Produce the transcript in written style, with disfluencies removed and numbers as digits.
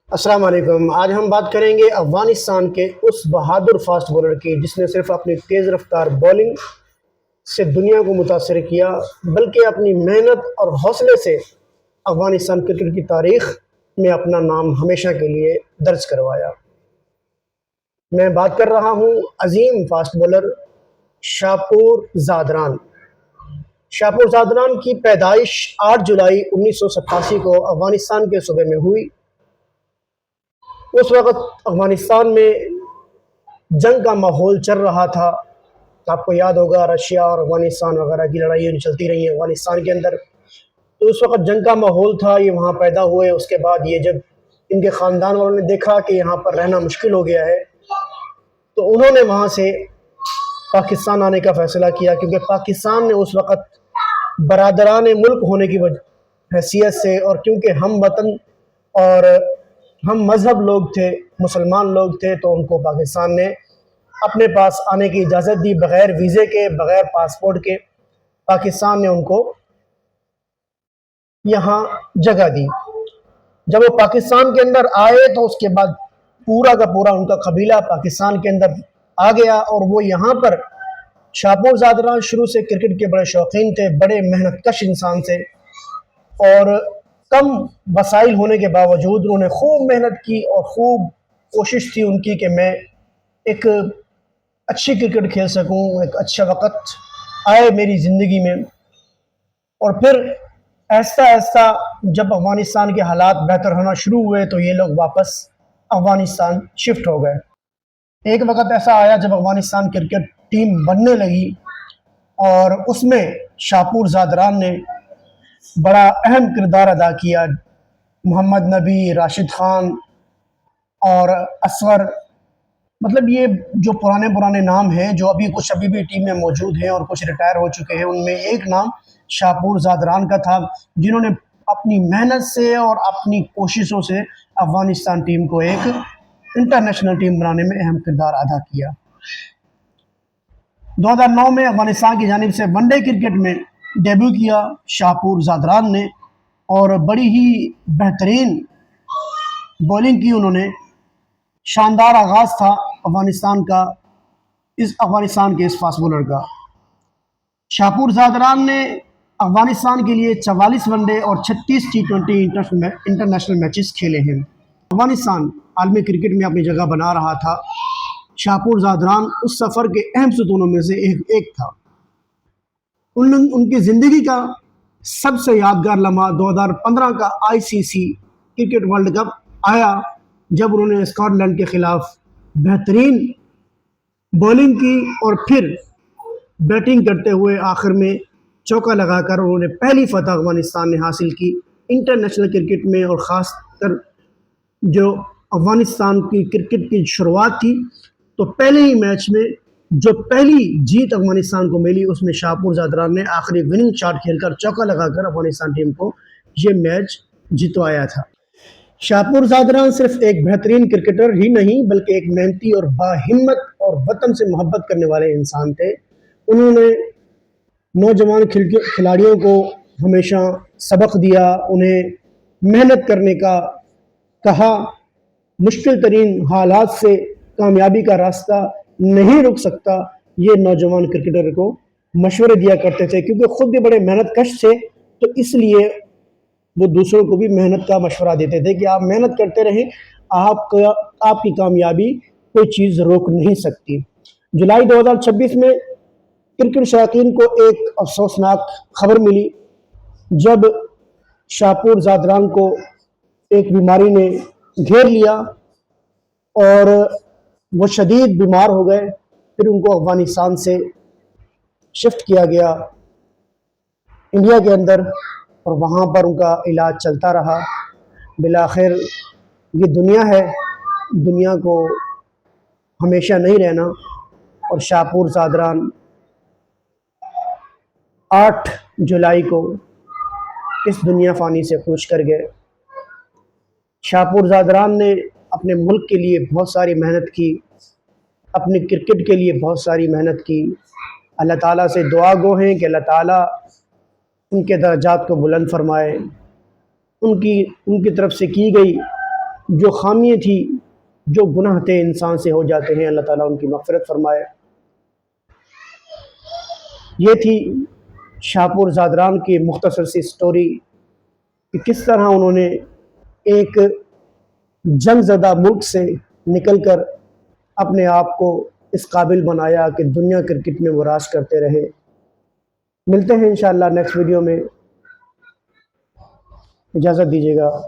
السلام علیکم۔ آج ہم بات کریں گے افغانستان کے اس بہادر فاسٹ بولر کی جس نے صرف اپنی تیز رفتار بولنگ سے دنیا کو متاثر کیا بلکہ اپنی محنت اور حوصلے سے افغانستان کرکٹ کی تاریخ میں اپنا نام ہمیشہ کے لیے درج کروایا۔ میں بات کر رہا ہوں عظیم فاسٹ بولر شاپور زادران۔ شاپور زادران کی پیدائش 8 جولائی 1987 کو افغانستان کے صوبے میں ہوئی۔ اس وقت افغانستان میں جنگ کا ماحول چل رہا تھا۔ آپ کو یاد ہوگا رشیا اور افغانستان وغیرہ کی لڑائیاں چلتی رہی ہیں افغانستان کے اندر، تو اس وقت جنگ کا ماحول تھا۔ یہ وہاں پیدا ہوئے، اس کے بعد یہ جب ان کے خاندان والوں نے دیکھا کہ یہاں پر رہنا مشکل ہو گیا ہے تو انہوں نے وہاں سے پاکستان آنے کا فیصلہ کیا، کیونکہ پاکستان نے اس وقت برادران ملک ہونے کی حیثیت سے اور کیونکہ ہم وطن اور ہم مذہب لوگ تھے، مسلمان لوگ تھے، تو ان کو پاکستان نے اپنے پاس آنے کی اجازت دی، بغیر ویزے کے، بغیر پاسپورٹ کے پاکستان نے ان کو یہاں جگہ دی۔ جب وہ پاکستان کے اندر آئے تو اس کے بعد پورا کا پورا ان کا قبیلہ پاکستان کے اندر آ گیا، اور وہ یہاں پر شاپور زادران شروع سے کرکٹ کے بڑے شوقین تھے، بڑے محنت کش انسان تھے، اور کم وسائل ہونے کے باوجود انہوں نے خوب محنت کی اور خوب کوشش تھی ان کی کہ میں ایک اچھی کرکٹ کھیل سکوں، ایک اچھا وقت آئے میری زندگی میں۔ اور پھر آہستہ آہستہ جب افغانستان کے حالات بہتر ہونا شروع ہوئے تو یہ لوگ واپس افغانستان شفٹ ہو گئے۔ ایک وقت ایسا آیا جب افغانستان کرکٹ ٹیم بننے لگی، اور اس میں شاپور زادران نے بڑا اہم کردار ادا کیا۔ محمد نبی، راشد خان اور اصغر، مطلب یہ جو پرانے نام ہیں جو ابھی بھی ٹیم میں موجود ہیں اور کچھ ریٹائر ہو چکے ہیں، ان میں ایک نام شاپور زادران کا تھا، جنہوں نے اپنی محنت سے اور اپنی کوششوں سے افغانستان ٹیم کو ایک انٹرنیشنل ٹیم بنانے میں اہم کردار ادا کیا۔ 2009 میں افغانستان کی جانب سے ون ڈے کرکٹ میں ڈیبیو کیا شاپور زادران نے، اور بڑی ہی بہترین بولنگ کی انہوں نے۔ شاندار آغاز تھا افغانستان کے اس فاسٹ بولر کا۔ شاپور زادران نے افغانستان کے لیے 44 ون ڈے اور 36 T20 انٹرنیشنل میچز کھیلے ہیں۔ افغانستان عالمی کرکٹ میں اپنی جگہ بنا رہا تھا۔ شاپور زادران اس سفر کے اہم ستونوں میں سے ایک تھا۔ ان کی زندگی کا سب سے یادگار لمحہ 2015 کا ICC کرکٹ ورلڈ کپ آیا، جب انہوں نے اسکاٹ لینڈ کے خلاف بہترین بولنگ کی اور پھر بیٹنگ کرتے ہوئے آخر میں چوکا لگا کر انہوں نے پہلی فتح افغانستان نے حاصل کی انٹرنیشنل کرکٹ میں، اور خاص کر جو افغانستان کی کرکٹ کی شروعات تھی تو پہلے ہی میچ میں جو پہلی جیت افغانستان کو ملی اس میں شاپور زادران نے آخری وننگ شاٹ کھیل کر چوکا لگا کر افغانستان ٹیم کو یہ میچ جتوایا تھا۔ شاپور زادران صرف ایک بہترین کرکٹر ہی نہیں بلکہ ایک محنتی اور باہمت اور وطن سے محبت کرنے والے انسان تھے۔ انہوں نے نوجوان کھلاڑیوں کو ہمیشہ سبق دیا، انہیں محنت کرنے کا کہا، مشکل ترین حالات سے کامیابی کا راستہ نہیں رک سکتا، یہ نوجوان کرکٹر کو مشورے دیا کرتے تھے، کیونکہ خود بھی بڑے محنت کش تھے، تو اس لیے وہ دوسروں کو بھی محنت کا مشورہ دیتے تھے کہ آپ محنت کرتے رہیں، آپ کی کامیابی کوئی چیز روک نہیں سکتی۔ جولائی 2026 میں کرکٹ شائقین کو ایک افسوسناک خبر ملی، جب شاپور زادران کو ایک بیماری نے گھیر لیا اور وہ شدید بیمار ہو گئے۔ پھر ان کو افغانستان سے شفٹ کیا گیا انڈیا کے اندر، اور وہاں پر ان کا علاج چلتا رہا۔ بالآخر یہ دنیا ہے، دنیا کو ہمیشہ نہیں رہنا، اور شاپور زادران 8 جولائی کو اس دنیا فانی سے کوچ کر گئے۔ شاپور زادران نے اپنے ملک کے لیے بہت ساری محنت کی، اپنے کرکٹ کے لیے بہت ساری محنت کی۔ اللہ تعالیٰ سے دعا گو ہیں کہ اللہ تعالیٰ ان کے درجات کو بلند فرمائے، ان کی طرف سے کی گئی جو خامیاں تھی، جو گناہ تھے انسان سے ہو جاتے ہیں، اللہ تعالیٰ ان کی مغفرت فرمائے۔ یہ تھی شاپور زادران کی مختصر سی سٹوری کہ کس طرح انہوں نے ایک جنگ زدہ ملک سے نکل کر اپنے آپ کو اس قابل بنایا کہ دنیا کرکٹ میں وہ راج کرتے رہے۔ ملتے ہیں انشاءاللہ نیکسٹ ویڈیو میں، اجازت دیجیے گا۔